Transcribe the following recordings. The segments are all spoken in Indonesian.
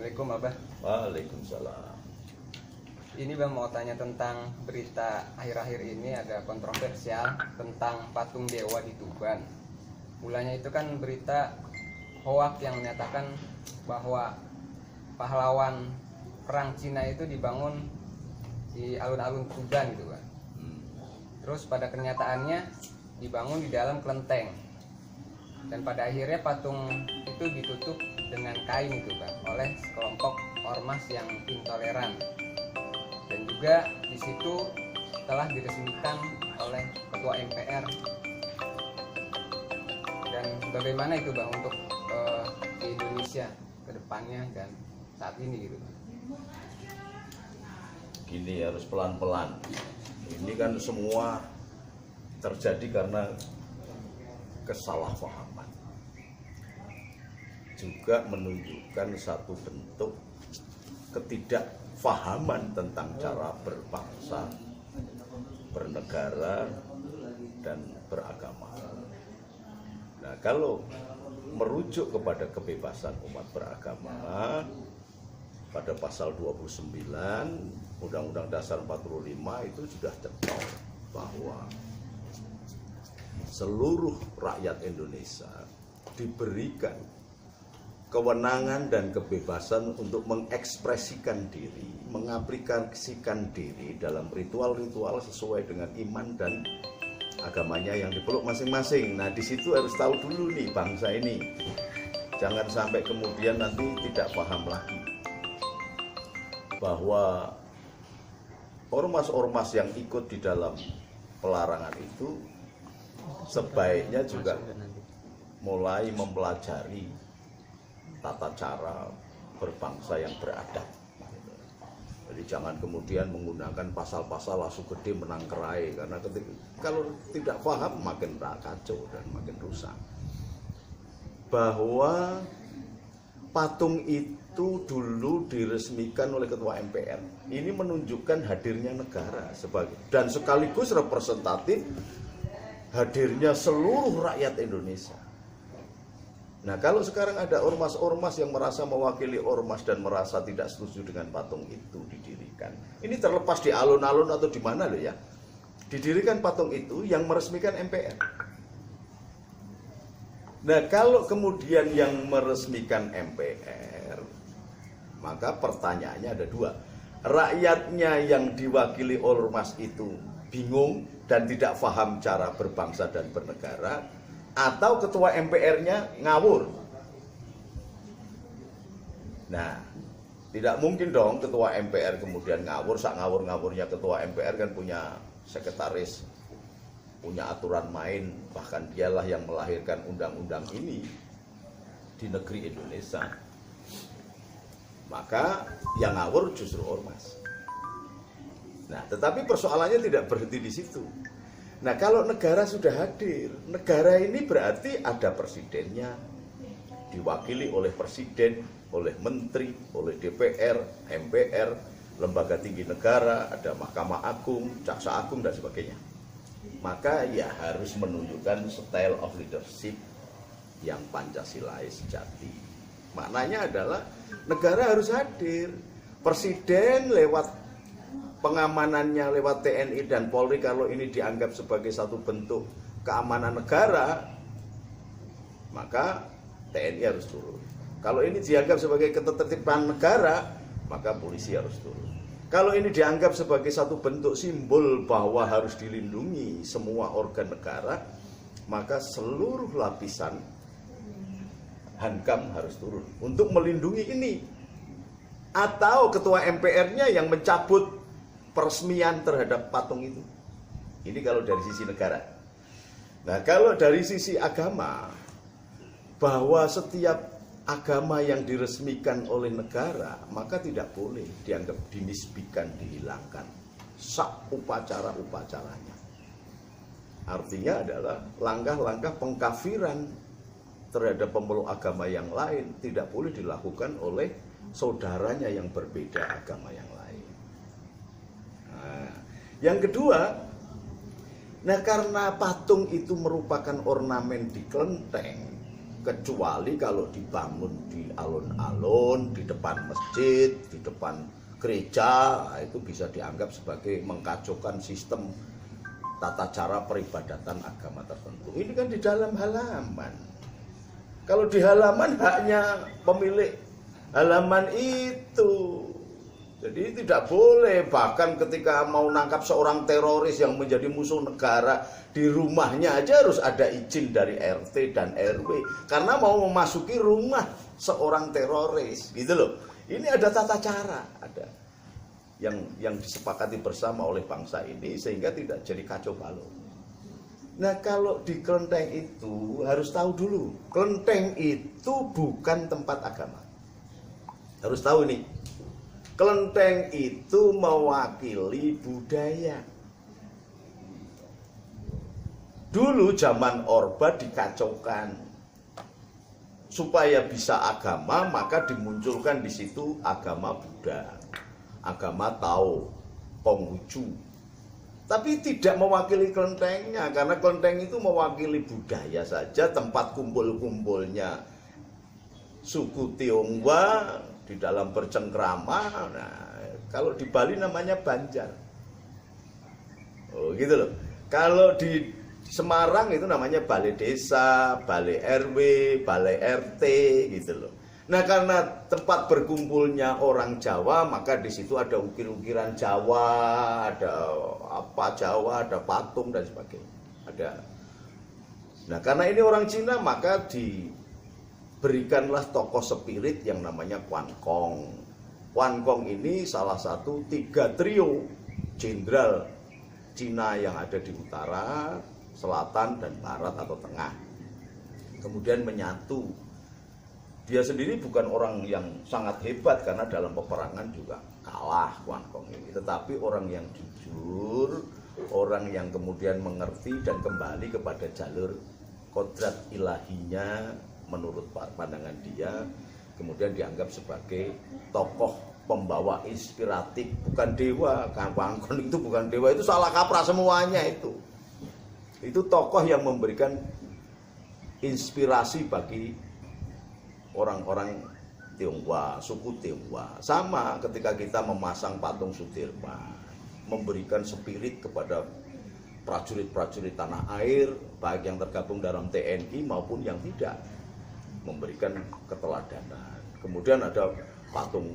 Assalamualaikum Abah. Waalaikumsalam. Ini Bang mau tanya tentang berita akhir-akhir ini ada kontroversial tentang patung dewa di Tuban. Mulanya itu kan berita hoak yang menyatakan bahwa pahlawan perang Cina itu dibangun di alun-alun Tuban gitu Bang. Terus pada kenyataannya dibangun di dalam kelenteng. Dan pada akhirnya patung itu ditutup dengan kain itu Bang oleh sekelompok ormas yang intoleran. Dan juga di situ telah diresmikan oleh Ketua MPR. Dan bagaimana itu Bang untuk di Indonesia ke depannya dan saat ini gitu Bang? Gini, harus pelan-pelan. Ini kan semua terjadi karena kesalahpahaman. Juga menunjukkan satu bentuk ketidakfahaman tentang cara berbangsa, bernegara, dan beragama. Nah, kalau merujuk kepada kebebasan umat beragama, pada pasal 29 Undang-Undang Dasar 45 itu sudah cetol bahwa seluruh rakyat Indonesia diberikan kewenangan dan kebebasan untuk mengekspresikan diri, mengaplikasikan diri dalam ritual-ritual sesuai dengan iman dan agamanya yang dipeluk masing-masing. Nah, di situ harus tahu dulu nih bangsa ini. Jangan sampai kemudian nanti tidak paham lagi bahwa ormas-ormas yang ikut di dalam pelarangan itu sebaiknya juga mulai mempelajari tata cara berbangsa yang beradab. Jadi jangan kemudian menggunakan pasal-pasal langsung gede menangkerai, karena kalau tidak paham makin kacau dan makin rusak. Bahwa patung itu dulu diresmikan oleh Ketua MPR. Ini menunjukkan hadirnya negara sebagai dan sekaligus representatif hadirnya seluruh rakyat Indonesia. Nah, kalau sekarang ada ormas-ormas yang merasa mewakili ormas dan merasa tidak setuju dengan patung itu didirikan. Ini terlepas di alun-alun atau di mana loh ya. Didirikan patung itu yang meresmikan MPR. Nah, kalau kemudian yang meresmikan MPR, maka pertanyaannya ada dua. Rakyatnya yang diwakili ormas itu bingung dan tidak paham cara berbangsa dan bernegara, atau ketua MPR-nya ngawur. Nah, tidak mungkin dong ketua MPR kemudian ngawur. Sak ngawur-ngawurnya ketua MPR kan punya sekretaris, punya aturan main, bahkan dialah yang melahirkan undang-undang ini di negeri Indonesia. Maka yang ngawur justru ormas. Nah, tetapi persoalannya tidak berhenti di situ. Nah, kalau negara sudah hadir, negara ini berarti ada presidennya, diwakili oleh presiden, oleh menteri, oleh DPR, MPR, lembaga tinggi negara, ada Mahkamah Agung, Jaksa Agung, dan sebagainya. Maka ya harus menunjukkan style of leadership yang Pancasilais sejati. Maknanya adalah negara harus hadir. Presiden lewat pengamanannya lewat TNI dan Polri, kalau ini dianggap sebagai satu bentuk keamanan negara, maka TNI harus turun. Kalau ini dianggap sebagai ketertiban negara, maka polisi harus turun. Kalau ini dianggap sebagai satu bentuk simbol bahwa harus dilindungi semua organ negara, maka seluruh lapisan Hankam harus turun untuk melindungi ini. Atau ketua MPR-nya yang mencabut peresmian terhadap patung itu. Ini kalau dari sisi negara. Nah, kalau dari sisi agama, bahwa setiap agama yang diresmikan oleh negara, maka tidak boleh dianggap dinisbikan, dihilangkan sak upacara-upacaranya. Artinya adalah langkah-langkah pengkafiran terhadap pemeluk agama yang lain tidak boleh dilakukan oleh saudaranya yang berbeda agama yang lain. Yang kedua, nah karena patung itu merupakan ornamen di kelenteng, kecuali kalau dibangun di alun-alun, di depan masjid, di depan gereja, itu bisa dianggap sebagai mengkacaukan sistem tata cara peribadatan agama tertentu. Ini kan di dalam halaman. Kalau di halaman haknya pemilik halaman itu. Jadi tidak boleh, bahkan ketika mau nangkap seorang teroris yang menjadi musuh negara, di rumahnya aja harus ada izin dari RT dan RW karena mau memasuki rumah seorang teroris, gitu loh. Ini ada tata cara, ada yang disepakati bersama oleh bangsa ini sehingga tidak jadi kacau balau. Nah, kalau di kelenteng itu harus tahu dulu, kelenteng itu bukan tempat agama. Harus tahu ini. Kelenteng itu mewakili budaya. Dulu zaman Orba dikacaukan. Supaya bisa agama, maka dimunculkan di situ agama Buddha, agama Tao, Konghucu. Tapi tidak mewakili kelentengnya, karena kelenteng itu mewakili budaya saja, tempat kumpul-kumpulnya suku Tionghoa di dalam bercengkrama. Nah, kalau di Bali namanya Banjar. Oh, gitu loh. Kalau di Semarang itu namanya balai desa, balai RW, balai RT, gitu loh. Nah, karena tempat berkumpulnya orang Jawa, maka di situ ada ukir-ukiran Jawa, ada apa Jawa, ada patung dan sebagainya. Ada. Nah, karena ini orang Cina, maka diberikanlah tokoh spirit yang namanya Quan Kong. Quan Kong ini salah satu 3 trio jenderal Cina yang ada di utara, selatan, dan barat atau tengah. Kemudian menyatu. Dia sendiri bukan orang yang sangat hebat karena dalam peperangan juga kalah Quan Kong ini. Tetapi orang yang jujur, orang yang kemudian mengerti dan kembali kepada jalur kodrat ilahinya menurut pandangan dia, kemudian dianggap sebagai tokoh pembawa inspiratif, bukan dewa. Quan Kong itu bukan dewa, itu salah kaprah semuanya itu. Itu tokoh yang memberikan inspirasi bagi orang-orang Tionghoa, suku Tionghoa. Sama ketika kita memasang patung Sudirman, memberikan spirit kepada prajurit-prajurit tanah air, baik yang tergabung dalam TNI maupun yang tidak, memberikan keteladanan. Kemudian ada patung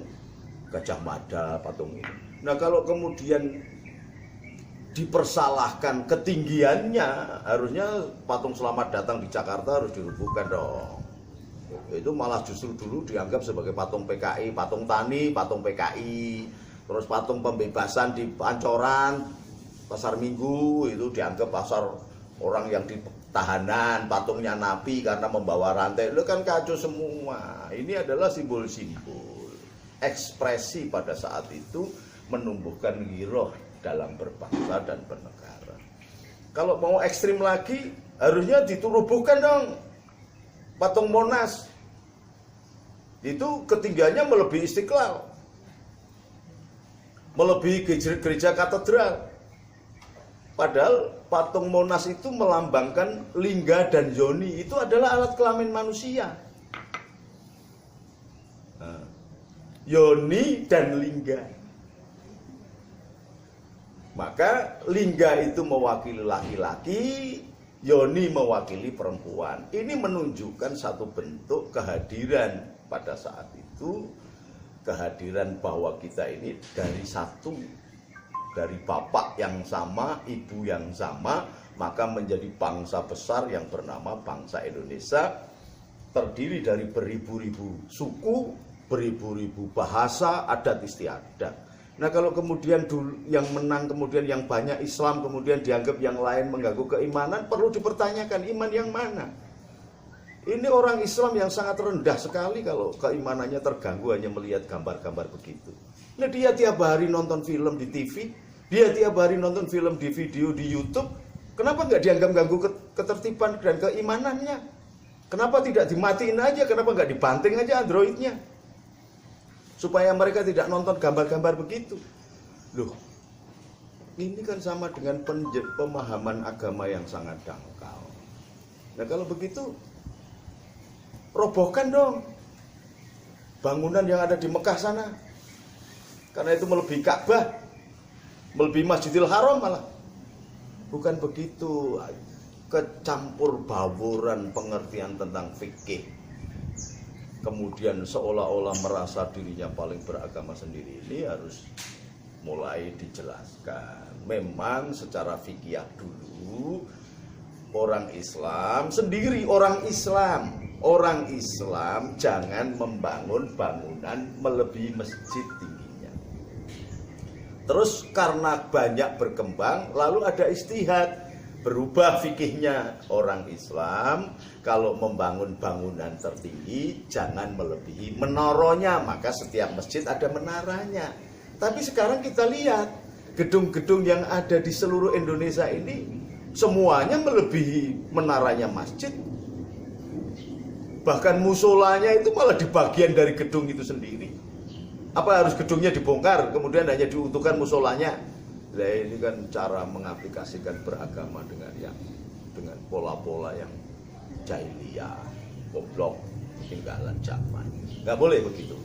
Gajah Mada, patung ini. Nah, kalau kemudian dipersalahkan ketinggiannya, harusnya patung Selamat Datang di Jakarta harus dirubuhkan dong. Itu malah justru dulu dianggap sebagai patung PKI, patung tani, patung PKI, terus patung pembebasan di Pancoran, Pasar Minggu, itu dianggap pasar orang yang ditahanan, patungnya Nabi karena membawa rantai. Itu kan kacau semua. Ini adalah simbol-simbol ekspresi pada saat itu menumbuhkan giroh dalam berbangsa dan bernegara. Kalau mau ekstrim lagi, harusnya diturubuhkan dong patung Monas. Itu ketinggiannya melebihi Istiqlal, melebihi gereja katedral. Padahal patung Monas itu melambangkan lingga dan yoni, itu adalah alat kelamin manusia. Nah, yoni dan lingga. Maka lingga itu mewakili laki-laki, yoni mewakili perempuan. Ini menunjukkan satu bentuk kehadiran pada saat itu, kehadiran bahwa kita ini dari satu, dari bapak yang sama, ibu yang sama, maka menjadi bangsa besar yang bernama bangsa Indonesia, terdiri dari beribu-ribu suku, beribu-ribu bahasa, adat istiadat. Nah, kalau kemudian yang menang, kemudian yang banyak Islam, kemudian dianggap yang lain mengganggu keimanan, perlu dipertanyakan iman yang mana. Ini orang Islam yang sangat rendah sekali kalau keimanannya terganggu hanya melihat gambar-gambar begitu. Nah, dia tiap hari nonton film di TV, dia tiap hari nonton film di video di YouTube, kenapa nggak dianggap ganggu ketertiban dan keimanannya? Kenapa tidak dimatiin aja, kenapa nggak dibanting aja androidnya? Supaya mereka tidak nonton gambar-gambar begitu. Loh, ini kan sama dengan pemahaman agama yang sangat dangkal. Nah, kalau begitu, robohkan dong bangunan yang ada di Mekah sana. Karena itu melebihi Ka'bah, melebihi Masjidil Haram malah. Bukan begitu, kecampur baburan pengertian tentang fikih. Kemudian seolah-olah merasa dirinya paling beragama sendiri, ini harus mulai dijelaskan. Memang secara fikih dulu orang Islam sendiri, orang Islam jangan membangun bangunan melebihi masjid tingginya. Terus karena banyak berkembang, lalu ada istihad, berubah fikihnya. Orang Islam kalau membangun bangunan tertinggi jangan melebihi menaranya, maka setiap masjid ada menaranya. Tapi sekarang kita lihat gedung-gedung yang ada di seluruh Indonesia ini semuanya melebihi menaranya masjid. Bahkan musolanya itu malah di bagian dari gedung itu sendiri. Apa harus gedungnya dibongkar kemudian hanya diutuhkan musolanya? Nah, ini kan cara mengaplikasikan beragama dengan pola-pola yang jahiliyah, goblok, tinggalan zaman. Nggak boleh begitu.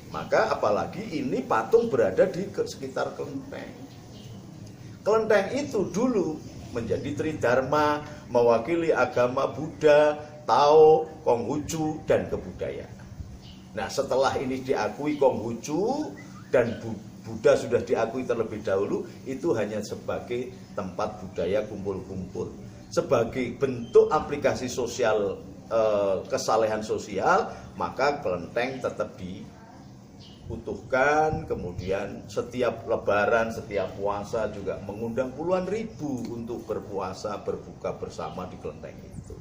Maka apalagi ini patung berada di sekitar kelenteng. Kelenteng itu dulu menjadi Tridharma, mewakili agama Buddha, Tao, Konghucu, dan kebudayaan. Nah, setelah ini diakui Konghucu dan Buddha sudah diakui terlebih dahulu, itu hanya sebagai tempat budaya kumpul-kumpul, sebagai bentuk aplikasi sosial, kesalehan sosial, maka kelenteng tetap diutuhkan. Kemudian setiap lebaran, setiap puasa juga mengundang puluhan ribu untuk berpuasa, berbuka bersama di kelenteng itu.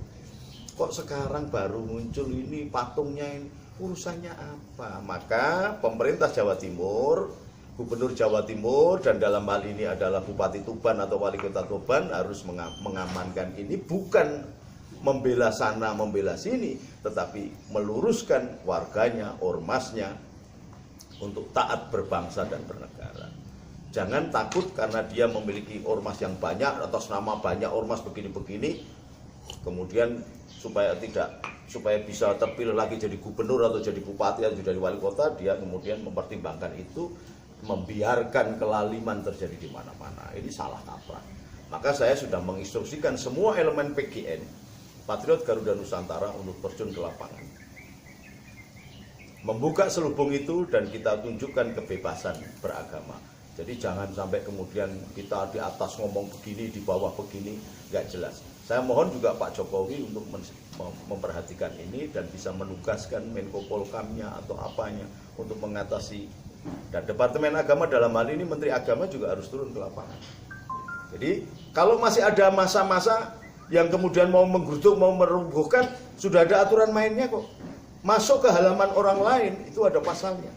Kok sekarang baru muncul ini patungnya ini? Urusannya apa? Maka pemerintah Jawa Timur, Gubernur Jawa Timur, dan dalam hal ini adalah Bupati Tuban atau Wali Kota Tuban harus mengamankan ini, bukan membela sana, membela sini, tetapi meluruskan warganya, ormasnya untuk taat berbangsa dan bernegara. Jangan takut karena dia memiliki ormas yang banyak, atas nama banyak ormas begini-begini, kemudian supaya bisa terpilih lagi jadi gubernur atau jadi bupati atau jadi wali kota, dia kemudian mempertimbangkan itu, membiarkan kelaliman terjadi di mana-mana. Ini salah kaprah. Maka saya sudah menginstruksikan semua elemen PGN, Patriot Garuda Nusantara, untuk terjun ke lapangan, membuka selubung itu, dan kita tunjukkan kebebasan beragama. Jadi jangan sampai kemudian kita di atas ngomong begini, di bawah begini, nggak jelas. Saya mohon juga Pak Jokowi untuk memperhatikan ini dan bisa menugaskan Menko Polkamnya atau apanya untuk mengatasi. Dan Departemen Agama dalam hal ini, Menteri Agama juga harus turun ke lapangan. Jadi kalau masih ada masa-masa yang kemudian mau menggeruduk, mau merubuhkan, sudah ada aturan mainnya kok. Masuk ke halaman orang lain itu ada pasalnya.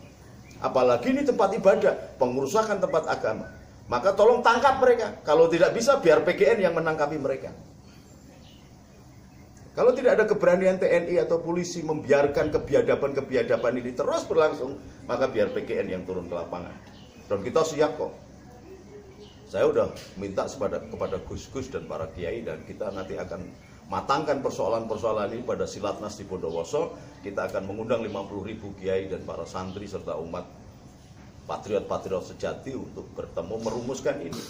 Apalagi ini tempat ibadah, pengerusakan tempat agama. Maka tolong tangkap mereka. Kalau tidak bisa, biar PGN yang menangkapi mereka. Kalau tidak ada keberanian TNI atau polisi membiarkan kebiadaban-kebiadaban ini terus berlangsung, maka biar PGN yang turun ke lapangan. Dan kita siap kok. Saya udah minta kepada Gus-Gus dan para kiai, dan kita nanti akan matangkan persoalan-persoalan ini pada Silatnas di Bondowoso. Kita akan mengundang 50.000 kiai dan para santri serta umat patriot-patriot sejati untuk bertemu merumuskan ini.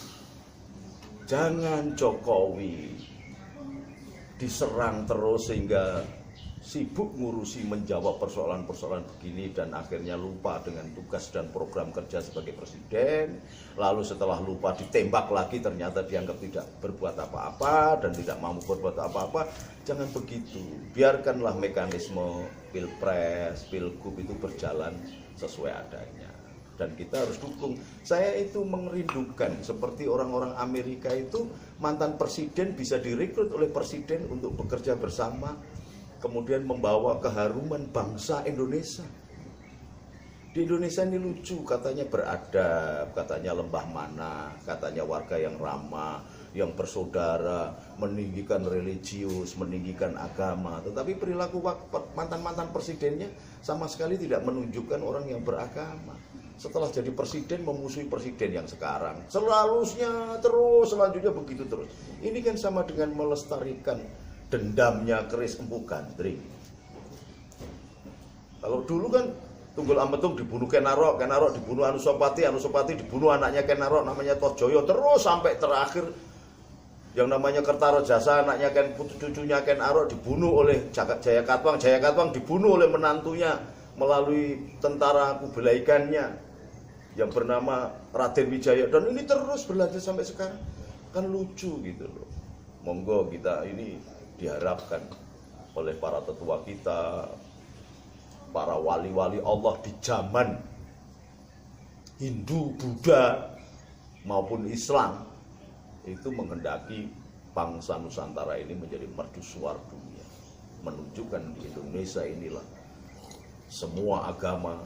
Jangan Jokowi diserang terus sehingga sibuk ngurusi menjawab persoalan-persoalan begini dan akhirnya lupa dengan tugas dan program kerja sebagai presiden. Lalu setelah lupa ditembak lagi, ternyata dianggap tidak berbuat apa-apa dan tidak mampu berbuat apa-apa. Jangan begitu. Biarkanlah mekanisme Pilpres, Pilgub itu berjalan sesuai adanya. Dan kita harus dukung. Saya itu merindukan seperti orang-orang Amerika itu, mantan presiden bisa direkrut oleh presiden untuk bekerja bersama, kemudian membawa keharuman bangsa Indonesia. Di Indonesia ini lucu, katanya beradab, katanya lembah mana, katanya warga yang ramah, yang bersaudara, meninggikan religius, meninggikan agama. Tetapi perilaku mantan-mantan presidennya sama sekali tidak menunjukkan orang yang beragama. Setelah jadi presiden memusuhi presiden yang sekarang, selanjutnya selanjutnya begitu terus. Ini kan sama dengan melestarikan dendamnya keris Empu Gandring. Kalau dulu kan Tunggul Ametung dibunuh Ken Arok dibunuh Anusapati dibunuh anaknya Ken Arok namanya Tojoyo, terus sampai terakhir yang namanya Kertarojasa anaknya Ken, cucunya Ken Arok dibunuh oleh Jayakatwang dibunuh oleh menantunya melalui tentara Kublai Khan-nya yang bernama Raden Wijaya, dan ini terus berlanjut sampai sekarang. Kan lucu gitu loh. Monggo kita ini diharapkan oleh para tetua kita, para wali-wali Allah di zaman Hindu, Buddha maupun Islam itu menghendaki bangsa Nusantara ini menjadi mercusuar dunia, menunjukkan di Indonesia inilah semua agama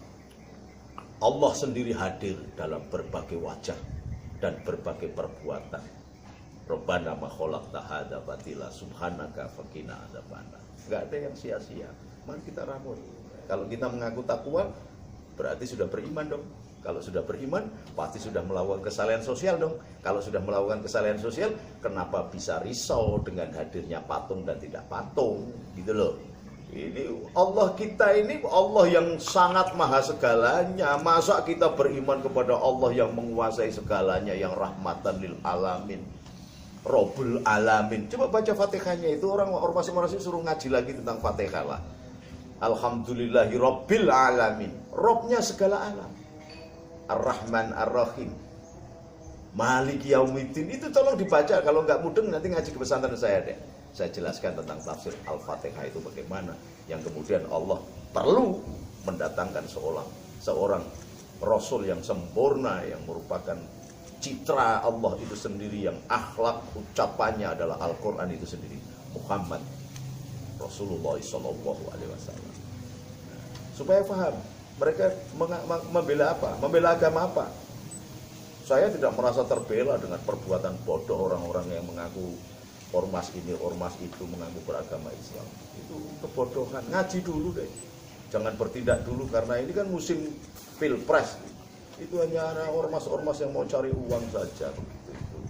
Allah sendiri hadir dalam berbagai wajah dan berbagai perbuatan. Rabbana ma khalaqta hadza batila subhanaka faqina adzabannar. Enggak ada yang sia-sia. Mari kita ramun. Kalau kita mengaku takwa, berarti sudah beriman dong. Kalau sudah beriman, pasti sudah melakukan kesalahan sosial dong. Kalau sudah melakukan kesalahan sosial, kenapa bisa risau dengan hadirnya patung dan tidak patung? Gitu loh. Ini Allah kita ini Allah yang sangat maha segalanya. Masa kita beriman kepada Allah yang menguasai segalanya, yang rahmatan lil alamin, Rabbul alamin. Coba baca Fatihahnya itu, orang ormas suruh ngaji lagi tentang Fatihah lah. Alhamdulillahi Rabbil alamin, Robnya segala alam. Ar-Rahman Ar-Rahim, Maliki Yaumiddin. Itu tolong dibaca, kalau nggak mudeng nanti ngaji ke pesantren saya deh. Saya jelaskan tentang tafsir Al-Fatihah itu bagaimana, yang kemudian Allah perlu mendatangkan seorang Rasul yang sempurna, yang merupakan citra Allah itu sendiri, yang akhlak ucapannya adalah Al-Quran itu sendiri, Muhammad Rasulullah SAW. Supaya paham, mereka membela apa? Membela agama apa? Saya tidak merasa terbela dengan perbuatan bodoh orang-orang yang mengaku ormas ini, ormas itu, mengaku beragama Islam. Itu kebodohan. Ngaji dulu deh. Jangan bertindak dulu, karena ini kan musim pilpres. Itu hanya ormas-ormas yang mau cari uang saja.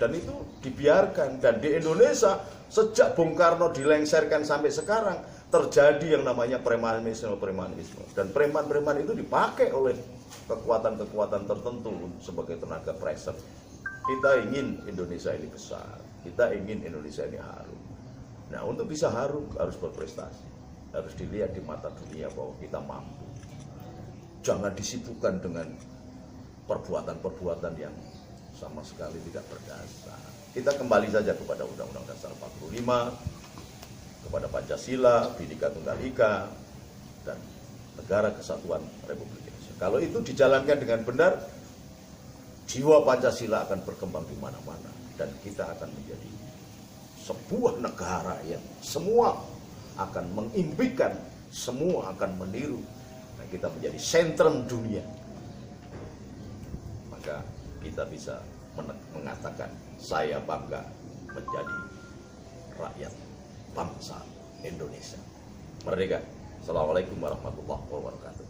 Dan itu dibiarkan. Dan di Indonesia, sejak Bung Karno dilengserkan sampai sekarang, terjadi yang namanya premanisme. Dan preman-preman itu dipakai oleh kekuatan-kekuatan tertentu sebagai tenaga pressure. Kita ingin Indonesia ini besar, kita ingin Indonesia ini harum. Nah, untuk bisa harum harus berprestasi, harus dilihat di mata dunia bahwa kita mampu. Jangan disibukkan dengan perbuatan-perbuatan yang sama sekali tidak berdasar. Kita kembali saja kepada Undang-Undang Dasar 45, kepada Pancasila, Bhinneka Tunggal Ika, dan Negara Kesatuan Republik Indonesia. Kalau itu dijalankan dengan benar, jiwa Pancasila akan berkembang di mana-mana, dan kita akan menjadi sebuah negara yang semua akan mengimpikan, semua akan meniru. Nah, kita menjadi sentrum dunia. Maka kita bisa mengatakan, saya bangga menjadi rakyat bangsa Indonesia. Merdeka. Assalamualaikum warahmatullahi wabarakatuh.